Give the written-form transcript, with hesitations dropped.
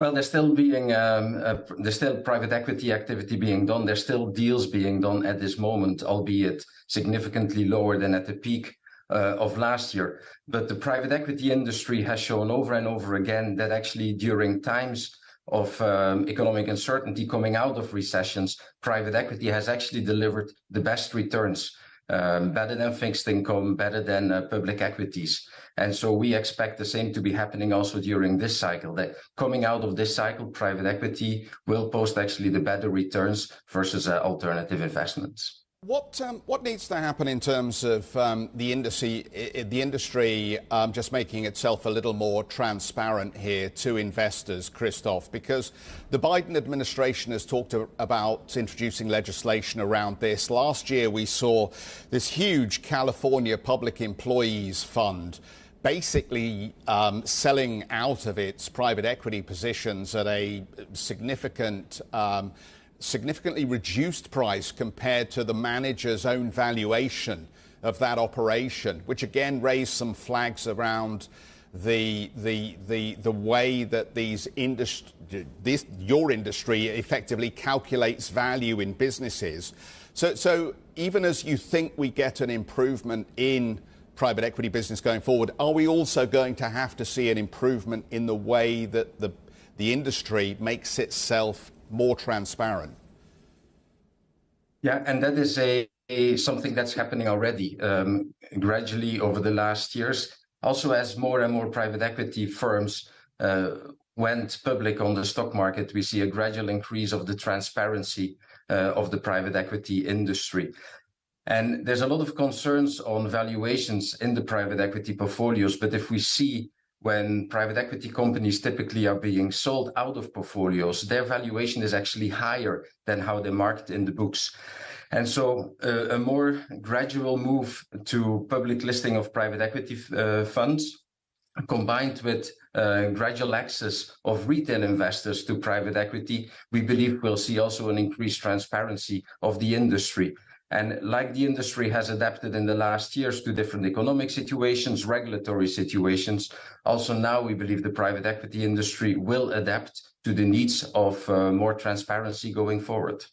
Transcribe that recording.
Well, there's still private equity activity being done. There's still deals being done at this moment, albeit significantly lower than at the peak of last year. But the private equity industry has shown over and over again that actually during times of economic uncertainty coming out of recessions, private equity has actually delivered the best returns, better than fixed income, better than public equities. And so we expect the same to be happening also during this cycle, that coming out of this cycle, private equity will post actually the better returns versus alternative investments. What needs to happen in terms of the industry just making itself a little more transparent here to investors, Christophe? Because the Biden administration has talked about introducing legislation around this. Last year, we saw this huge California Public Employees Fund basically selling out of its private equity positions at a significantly reduced price compared to the manager's own valuation of that operation, which again raised some flags around the way that your industry effectively calculates value in businesses. So even as you think we get an improvement in private equity business going forward, are we also going to have to see an improvement in the way that the industry makes itself more transparent? Yeah, and that is something that's happening already gradually over the last years. Also, as more and more private equity firms went public on the stock market, we see a gradual increase of the transparency of the private equity industry. And there's a lot of concerns on valuations in the private equity portfolios, but if we see when private equity companies typically are being sold out of portfolios, their valuation is actually higher than how they're marked in the books. And so a more gradual move to public listing of private equity funds, combined with gradual access of retail investors to private equity, we believe we'll see also an increased transparency of the industry. And like the industry has adapted in the last years to different economic situations, regulatory situations, also now we believe the private equity industry will adapt to the needs of more transparency going forward.